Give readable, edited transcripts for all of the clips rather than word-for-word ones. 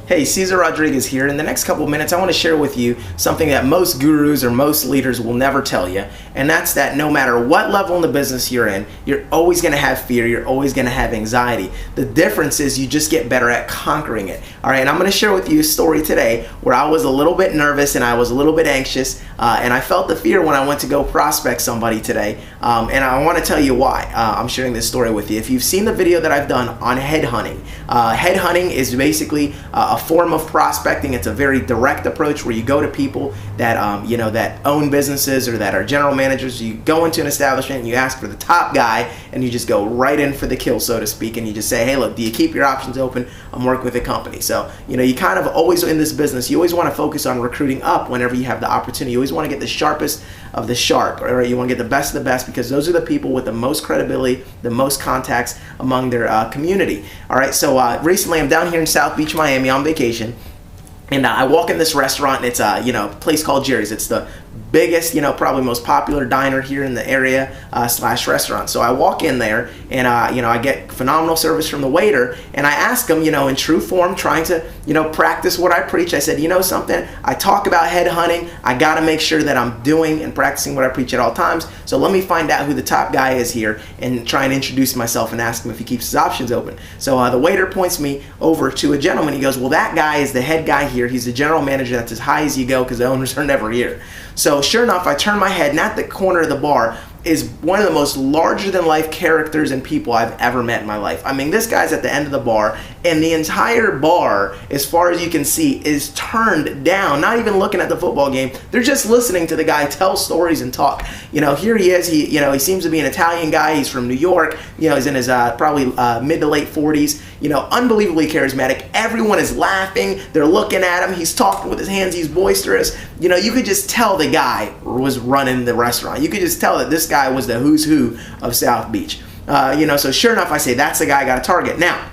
Hey, Cesar Rodriguez here. In the next couple of minutes, I want to share with you something that most gurus or most leaders will never tell you, and that's that no matter what level in the business you're in, you're always going to have fear, you're always going to have anxiety. The difference is you just get better at conquering it. All right, and I'm going to share with you a story today where I was a little bit nervous and I was a little bit anxious, and I felt the fear when I went to go prospect somebody today, and I want to tell you why I'm sharing this story with you. If you've seen the video that I've done on headhunting, headhunting is basically a form of prospecting. It's a very direct approach where you go to people that that own businesses or that are general managers. You go into an establishment and you ask for the top guy, and you just go right in for the kill, so to speak, and you just say, hey, look, do you keep your options open? I'm working with a company. So you kind of always in this business, you always want to focus on recruiting up whenever you have the opportunity. You always want to get the sharpest of the sharp, or you want to get the best of the best, because those are the people with the most credibility, the most contacts among their community. All right, so recently I'm down here in South Beach, Miami on vacation, and I walk in this restaurant, and it's a place called Jerry's. It's the biggest, probably most popular diner here in the area slash restaurant. So I walk in there, and I get phenomenal service from the waiter, and I ask him, in true form, trying to practice what I preach. I said, something, I talk about headhunting. I got to make sure that I'm doing and practicing what I preach at all times. So let me find out who the top guy is here and try and introduce myself and ask him if he keeps his options open. So the waiter points me over to a gentleman. He goes, well, that guy is the head guy here. He's the general manager. That's as high as you go because the owners are never here. So sure enough, I turn my head, and at the corner of the bar is one of the most larger-than-life characters and people I've ever met in my life. I mean, this guy's at the end of the bar, and the entire bar, as far as you can see, is turned down, not even looking at the football game. They're just listening to the guy tell stories and talk. Here he is. He seems to be an Italian guy. He's from New York. He's in his probably mid to late 40s. Unbelievably charismatic. Everyone is laughing. They're looking at him. He's talking with his hands. He's boisterous. You could just tell the guy was running the restaurant. You could just tell that this guy was the who's who of South Beach. So sure enough, I say, that's the guy I got to target. Now,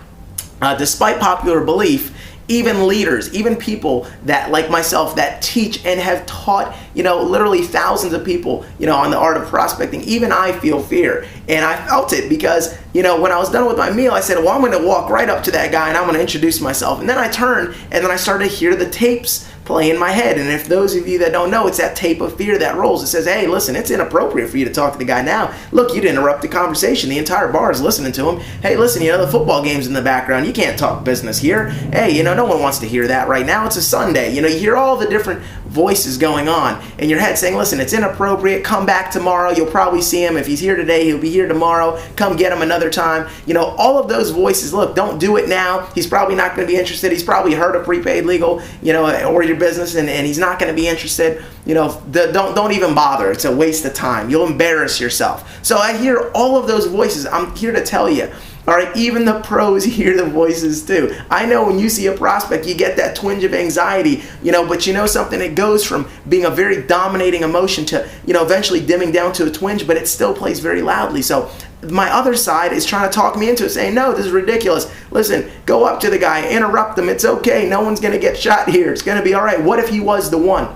despite popular belief, even leaders, even people that like myself that teach and have taught, literally thousands of people, on the art of prospecting, even I feel fear. And I felt it because, when I was done with my meal, I said, well, I'm going to walk right up to that guy and I'm going to introduce myself. And then I turned and then I started to hear the tapes play in my head. And if those of you that don't know, it's that tape of fear that rolls. It says, hey, listen, it's inappropriate for you to talk to the guy now. Look, you'd interrupt the conversation. The entire bar is listening to him. Hey, listen, the football game's in the background. You can't talk business here. Hey, no one wants to hear that right now. It's a Sunday. You hear all the different voices going on in your head saying, listen, it's inappropriate. Come back tomorrow. You'll probably see him. If he's here today, he'll be here tomorrow. Come get him another time. All of those voices, look, don't do it now. He's probably not going to be interested. He's probably heard of prepaid legal, or your business, and he's not going to be interested. Don't even bother. It's a waste of time. You'll embarrass yourself. So I hear all of those voices. I'm here to tell you, all right, even the pros hear the voices too. I know when you see a prospect, you get that twinge of anxiety, but something, it goes from being a very dominating emotion to, eventually dimming down to a twinge, but it still plays very loudly. So my other side is trying to talk me into it, saying, no, this is ridiculous. Listen, go up to the guy, interrupt him. It's okay. No one's going to get shot here. It's going to be all right. What if he was the one?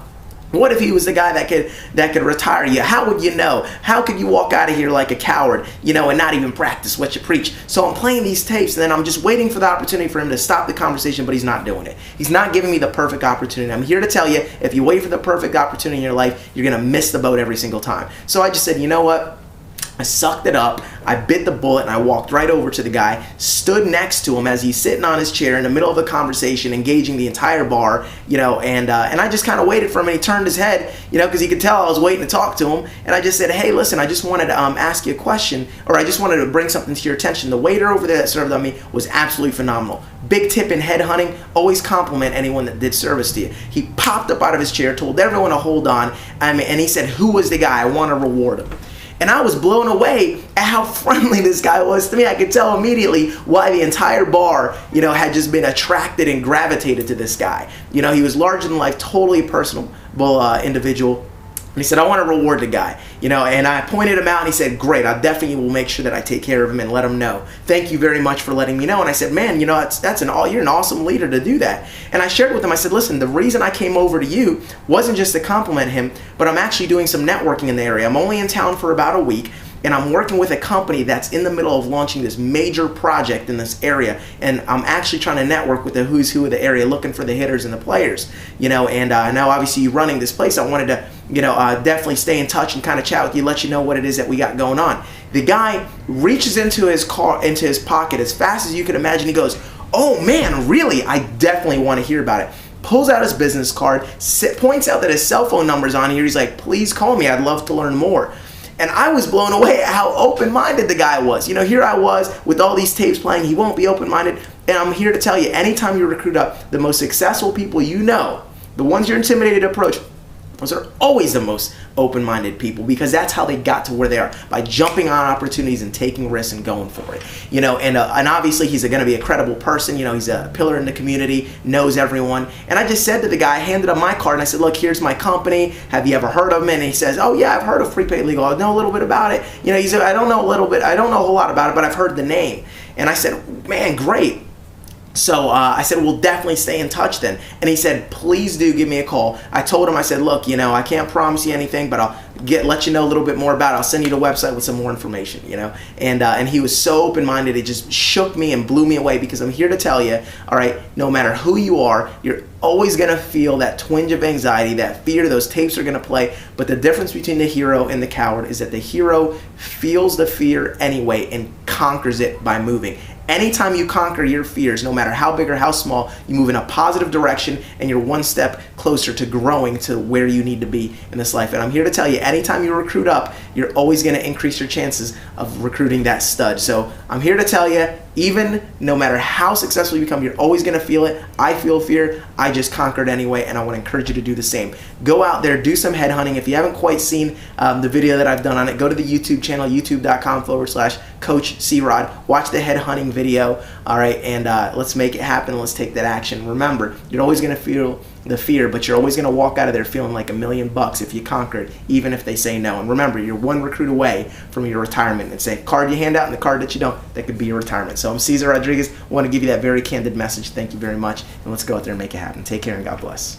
What if he was the guy that could retire you? How would you know? How could you walk out of here like a coward, and not even practice what you preach? So I'm playing these tapes, and then I'm just waiting for the opportunity for him to stop the conversation, but he's not doing it. He's not giving me the perfect opportunity. I'm here to tell you, if you wait for the perfect opportunity in your life, you're going to miss the boat every single time. So I just said, you know what? I sucked it up, I bit the bullet, and I walked right over to the guy, stood next to him as he's sitting on his chair in the middle of a conversation, engaging the entire bar, and I just kind of waited for him, and he turned his head, because he could tell I was waiting to talk to him, and I just said, hey, listen, I just wanted to ask you a question, or I just wanted to bring something to your attention. The waiter over there that served on me was absolutely phenomenal. Big tip in headhunting, always compliment anyone that did service to you. He popped up out of his chair, told everyone to hold on, and he said, who was the guy? I want to reward him. And I was blown away at how friendly this guy was to me. I could tell immediately why the entire bar, had just been attracted and gravitated to this guy. He was larger than life, totally personable individual. And he said, I want to reward the guy, and I pointed him out, and he said, great, I definitely will make sure that I take care of him and let him know. Thank you very much for letting me know. And I said, man, you're an awesome leader to do that. And I shared with him, I said, listen, the reason I came over to you wasn't just to compliment him, but I'm actually doing some networking in the area. I'm only in town for about a week. and I'm working with a company that's in the middle of launching this major project in this area, and I'm actually trying to network with the who's who of the area, looking for the hitters and the players, you know. And now obviously you running this place, I wanted to, you know, definitely stay in touch and kind of chat with you, let you know what it is that we got going on. The guy reaches into his pocket as fast as you can imagine. He goes, "Oh man, really? I definitely want to hear about it." Pulls out his business card, points out that his cell phone number's on here. He's like, "Please call me. I'd love to learn more." And I was blown away at how open-minded the guy was. You know, here I was with all these tapes playing. He won't be open-minded. And I'm here to tell you, anytime you recruit up the most successful people you know, the ones you're intimidated to approach, those are always the most open-minded people, because that's how they got to where they are, by jumping on opportunities and taking risks and going for it. You know, and obviously he's going to be a credible person. You know, he's a pillar in the community, knows everyone. And I just said to the guy, I handed him my card, and I said, "Look, here's my company. Have you ever heard of them?" And he says, "Oh yeah, I've heard of Prepaid Legal. I know a little bit about it." You know, he said, I don't know a whole lot about it, but I've heard the name." And I said, "Man, great." So I said, "We'll definitely stay in touch then." And he said, "Please do give me a call." I told him, I said, "Look, you know, I can't promise you anything, but I'll let you know a little bit more about it. I'll send you the website with some more information," you know. And he was so open-minded, it just shook me and blew me away, because I'm here to tell you, all right, no matter who you are, you're always going to feel that twinge of anxiety, that fear. Those tapes are going to play. But the difference between the hero and the coward is that the hero feels the fear anyway and conquers it by moving. Anytime you conquer your fears, no matter how big or how small, you move in a positive direction, and you're one step closer to growing to where you need to be in this life. And I'm here to tell you, anytime you recruit up, you're always going to increase your chances of recruiting that stud. So I'm here to tell you, even no matter how successful you become, you're always going to feel it. I feel fear. I just conquered anyway, and I want to encourage you to do the same. Go out there, do some headhunting. If you haven't quite seen the video that I've done on it, go to the YouTube channel, youtube.com/Coach C-Rod. Watch the headhunting video, all right, and let's make it happen. Let's take that action. Remember, you're always going to feel the fear, but you're always going to walk out of there feeling like $1,000,000 if you conquer it, even if they say no. And remember, you're one recruit away from your retirement. It's a card you hand out and the card that you don't, that could be your retirement. So I'm Cesar Rodriguez. I want to give you that very candid message. Thank you very much, and let's go out there and make it happen. Take care and God bless.